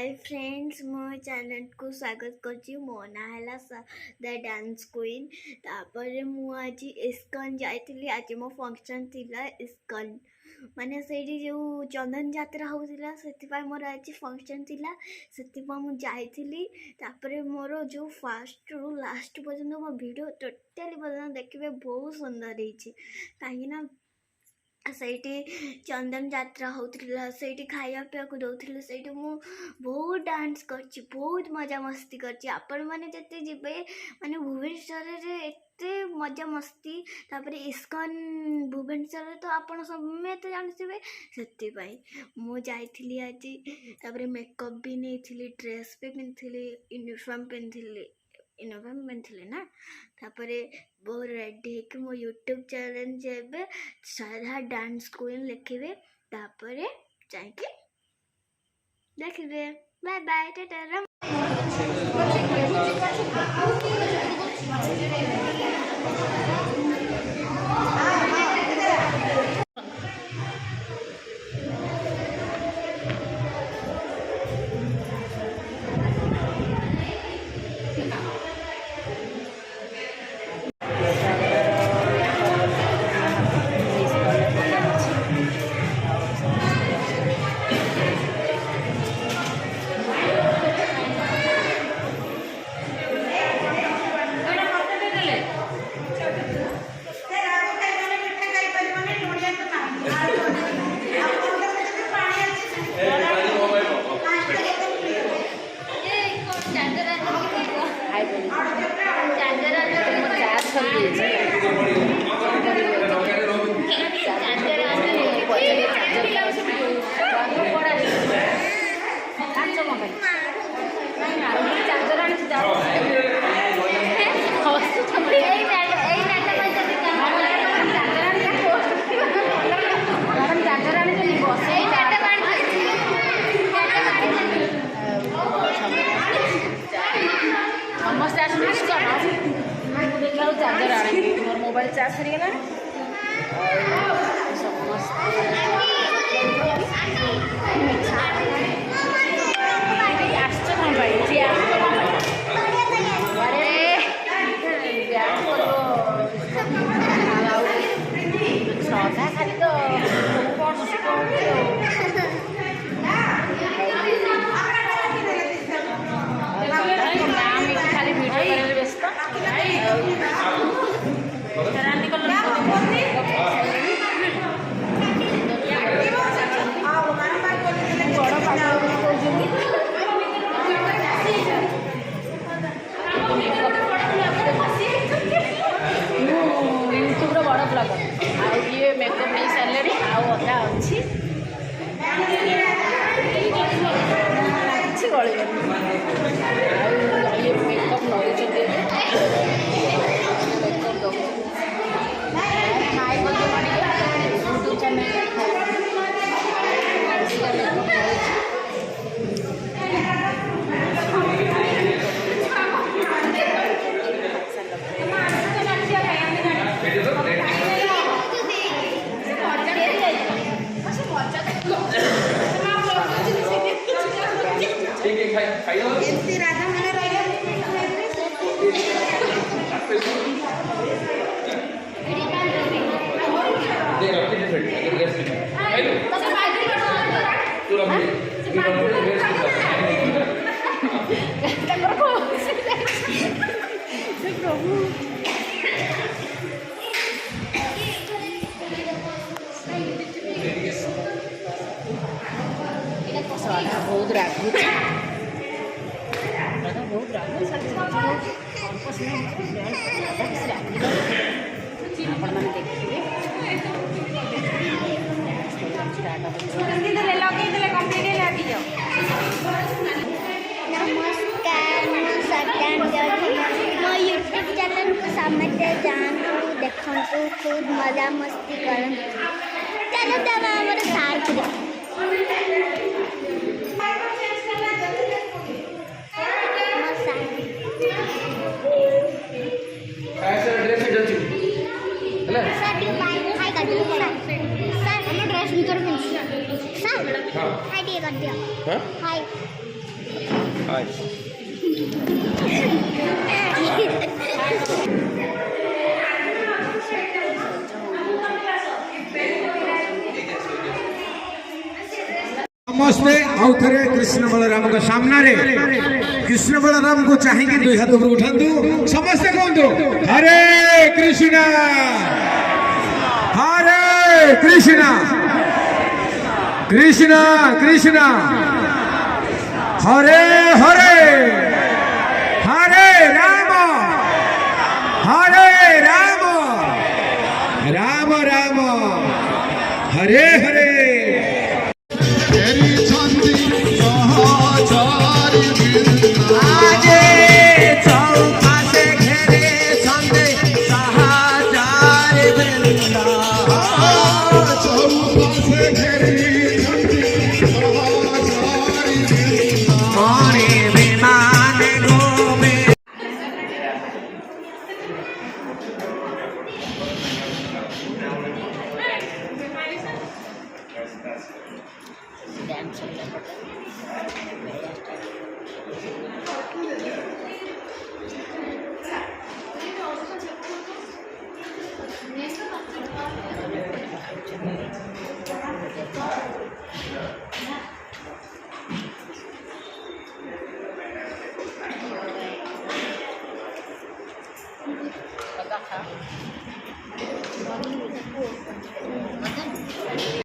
Hi friends मो channel को स्वागत करछि। मो ना हला द डांस क्वीन। तापर मु आज इस्कन जाइतिली। आज मो फंक्शन थिला इस्कन माने सेठी जो चंदन यात्रा होतिला सेति मोर आज फंक्शन थिला सेति मु जाइतिली। तापर मोर जो फर्स्ट रु लास्ट पर्यंत मो वीडियो टोटली पर्यंत देखिबे बहुत सुंदर हिची काहिना सैठी चंदन यात्रा होतिला सैठी खाया पिया को दउथिले सैठी मु बहुत डांस करछि बहुत मजा मस्ती करछि। आपण माने जते जिबे माने भुवनेश्वर रे एते मजा मस्ती तापर इस्कन भुवनेश्वर तो आपण समेत जानथिबे सेति पई मु जाइथिली आज। तापर मेकअप भी नेथिली ड्रेस पे पिनथिली यूनिफॉर्म पिनथिली ना। तापर बहुत रेडी है कि मो यूट्यूब चैनल जेबे सारा डांस क्वीन लिखिबे तापर जाके देखिबे। बाय बाय टाटा। चार्जर आने मोर मोबाइल चार्ज सरी गला खाली तो खाली वीडियो व्यस्त यूट्यूब बड़ ब्लगर ये मेकअप नहीं सारे आधा अच्छी କିଛି ଗଳିବନି। ये मेकअप नौकरी मेकअप दो यूट्यूब चैनल एमसी राधा मैंने बहुत रागु बहुत आपण मैंने देखिए नमस्कार मो यूट्यूब चैनल को समझते जानु देखु खूब मजा मस्ती कर चलो चलो हमारे साथ ड्रेस भीतर हाय कर दिया हाय ସମସ୍ତେ ଆଉ ଥରେ କୃଷ୍ଣ ବଳରାମଙ୍କ ସାମ୍ନାରେ କୃଷ୍ଣ ବଳରାମଙ୍କୁ ଚାହିଁକି ଦୁଇ ହାତ ଉପରୁ ଉଠାନ୍ତୁ ସମସ୍ତେ କୁହନ୍ତୁ ହରେ କୃଷ୍ଣ ହରେ କୃଷ୍ଣ କୃଷ୍ଣ କୃଷ୍ଣ ହରେ ହରେ ହରେ ରାମ ରାମ ରାମ ହରେ ହରେ ଡ୍ୟାନ୍ସ